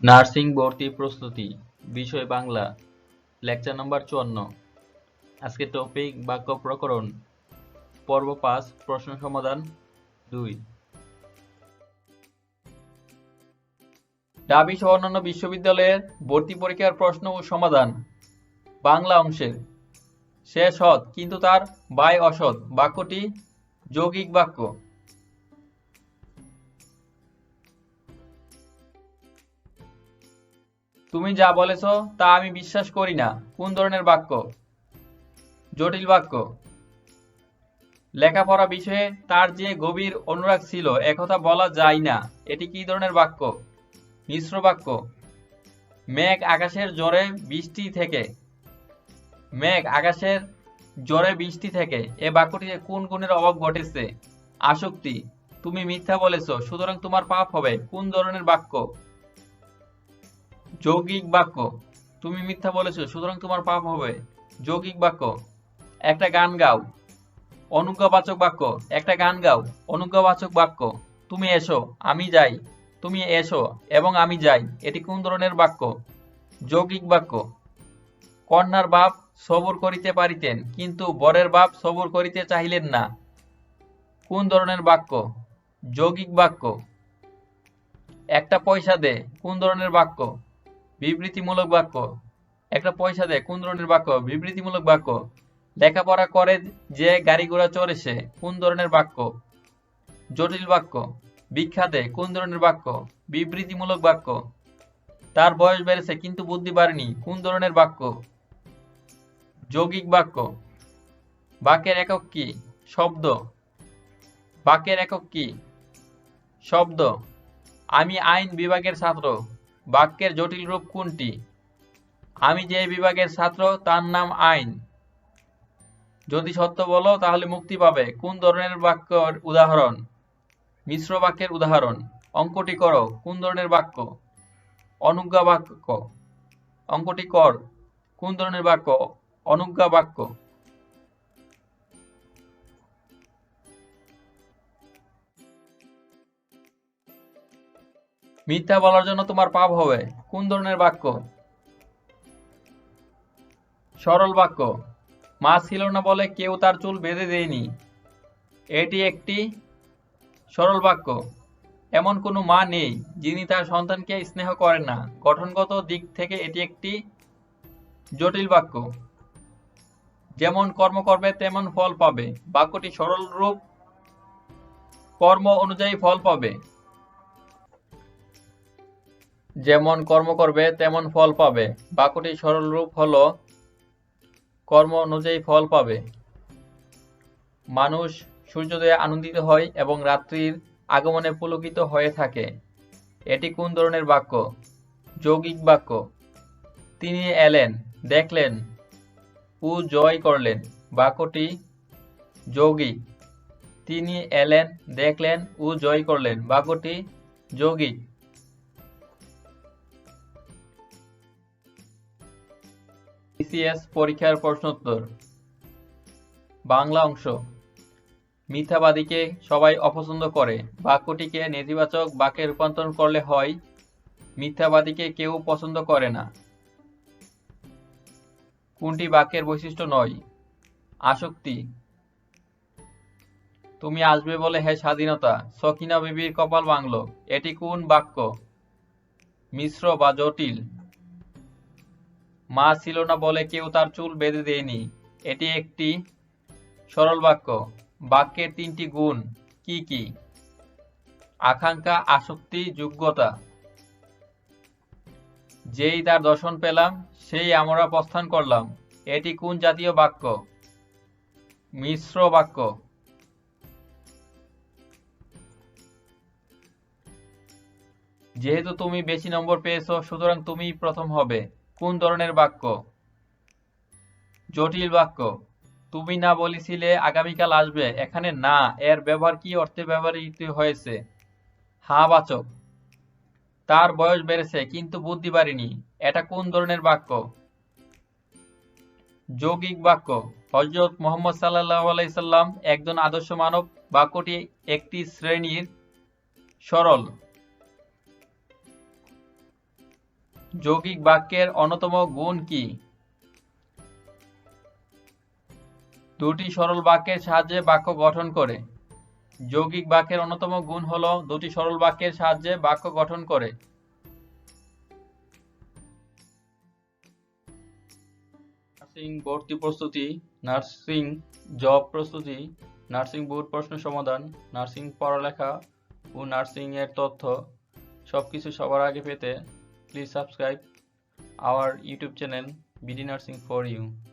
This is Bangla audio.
নার্সিং ভর্তি প্রস্তুতি, বিষয় বাংলা, লেকচার নাম্বার 54। আজকে টপিক বাক্য প্রকরণ, পর্ব 5, প্রশ্ন সমাধান 2। ঢাবি সহ অন্যান্য বিশ্ববিদ্যালয়ের ভর্তি পরীক্ষার প্রশ্ন ও সমাধান, বাংলা অংশের। সে সৎ কিন্তু তার ভাই অসৎ বাক্যটি যৌগিক বাক্য। তুমি যা বলেছ তা আমি বিশ্বাস করি না কোন ধরনের বাক্য? জটিল বাক্য। লেখাপড়া বিষয়ে তার যে গভীর অনুরাগ ছিল একথা বলা যায় না, এটি কি ধরনের বাক্য? মিশ্র বাক্য। মেঘ আকাশের জোরে বৃষ্টি থেকে, মেঘ আকাশের জোরে বৃষ্টি থেকে, এ বাক্যটিতে কোন গুণের অভাব ঘটেছে? আসক্তি। তুমি মিথ্যা বলেছ সুতরাং তোমার পাপ হবে কোন ধরনের বাক্য? যৌগিক বাক্য। তুমি মিথ্যা বলেছ সুতরাং তোমার পাপ হবে যৌগিক বাক্য। একটা গান গাও, অনুজ্ঞাবাচক বাক্য। একটা গান গাও, অনুজ্ঞাবাচক বাক্য। তুমি এসো আমি যাই, তুমি এসো এবং আমি যাই, এটি কোন ধরনের বাক্য? যৌগিক বাক্য। কন্যার বাপ সবুর করিতে পারিতেন কিন্তু বরের বাপ সবুর করিতে চাহিলেন না, কোন ধরনের বাক্য? যৌগিক বাক্য। একটা পয়সা দে, কোন ধরনের বাক্য? বিবৃতিমূলক বাক্য। একটা পয়সা দে, কোন ধরনের বাক্য? বিবৃতিমূলক বাক্য। লেখাপড়া করে যে গাড়ি ঘোড়া চড়েছে, কোন ধরনের বাক্য? জটিল বাক্য। ভিক্ষা দে, কোন ধরনের বাক্য? বিবৃতিমূলক বাক্য। তার বয়স বেড়েছে কিন্তু বুদ্ধি বাড়েনি, কোন ধরনের বাক্য? যৌগিক বাক্য। বাক্যের একক কি? শব্দ। বাক্যের একক কি? শব্দ। আমি আইন বিভাগের ছাত্র, বাক্যের জটিল রূপ কোনটি? আমি যে বিভাগের ছাত্র তার নাম আইন। যদি সত্য বলো তাহলে মুক্তি পাবে, কোন ধরনের বাক্যের উদাহরণ? মিশ্র বাক্যের উদাহরণ। অঙ্কটি করো, কোন ধরনের বাক্য? অনুজ্ঞা বাক্য। অঙ্কটি কর, কোন ধরনের বাক্য? অনুজ্ঞা বাক্য। মিথ্যা বলার জন্য তোমার পাপ হবে, কোন ধরনের বাক্য? সরল বাক্য। মা ছিল না বলে কেউ তার চুল বেঁধে দেয়নি, এটি একটি সরল বাক্য। এমন কোনো মা নেই যিনি তার সন্তানকে স্নেহ করেন না, গঠনগত দিক থেকে এটি একটি জটিল বাক্য। যেমন কর্ম করবে তেমন ফল পাবে, বাক্যটি সরল রূপ। কর্ম অনুযায়ী ফল পাবে। যেমন কর্ম করবে তেমন ফল পাবে, বাক্যটি সরল রূপ হলো কর্ম অনুযায়ী ফল পাবে। মানুষ সূর্যোদয়ে আনন্দিত হয় এবং রাত্রির আগমনে পুলকিত হয়ে থাকে, এটি কোন ধরনের বাক্য? যৌগিক বাক্য। তিনি এলেন, দেখলেন ও জয় করলেন, বাক্যটি যৌগিক। তিনি এলেন, দেখলেন ও জয় করলেন, বাক্যটি যৌগিক। বিসিএস পরীক্ষার প্রশ্নোত্তর, বাংলা অংশ। মিথ্যাবাদীকে সবাই অপছন্দ করে, বাক্যটিকে নেতিবাচক বাক্যে রূপান্তর করলে হয় মিথ্যাবাদীকে কেউ পছন্দ করে না। কোনটি বাক্যের বৈশিষ্ট্য নয়? আসক্তি। তুমি আসবে বলে হে স্বাধীনতা, সকিনা বিবির কপাল ভাঙল, এটি কোন বাক্য? মিশ্র বা জটিল। মা ছিল না বলে কেউ তার চুল বেঁধে দেয়নি, এটি একটি সরল বাক্য। বাক্যের তিনটি গুণ কি কি? আকাঙ্ক্ষা, আসক্তি, যোগ্যতা। যেই তার দর্শন পেলাম সেই আমরা প্রস্থান করলাম, এটি কোন জাতীয় বাক্য? মিশ্র বাক্য। যেহেতু তুমি বেশি নম্বর পেয়েছো সুতরাং তুমি প্রথম হবে, কোন ধরনের বাক্য? জটিল বাক্য। তুমি না বলেছিলে আগামীকাল আসবে, এখানে না এর ব্যবহার কি অর্থে ব্যবহৃত হয়েছে? হ্যাঁ বাচক। তার বয়স বেড়েছে কিন্তু বুদ্ধি বাড়েনি, এটা কোন ধরনের বাক্য? যৌগিক বাক্য। হযরত মুহাম্মদ সাল্লাল্লাহু আলাইহি সাল্লাম একজন আদর্শ মানব, বাক্যটি একটি শ্রেণীর সরল। যৌগিক বাক্যের অন্যতম গুণ কি? দুটি সরল বাক্যের সাহায্যে বাক্য গঠন করে। যৌগিক বাক্যের অন্যতম গুণ হলো দুটি সরল বাক্যের সাহায্যে বাক্য গঠন করে। নার্সিং ভর্তি প্রস্তুতি, নার্সিং জব প্রস্তুতি, নার্সিং বোর্ড প্রশ্ন সমাধান, নার্সিং পড়ালেখা ও নার্সিং এর তথ্য সবকিছু সবার আগে পেতে please subscribe our YouTube channel BD Nursing4U।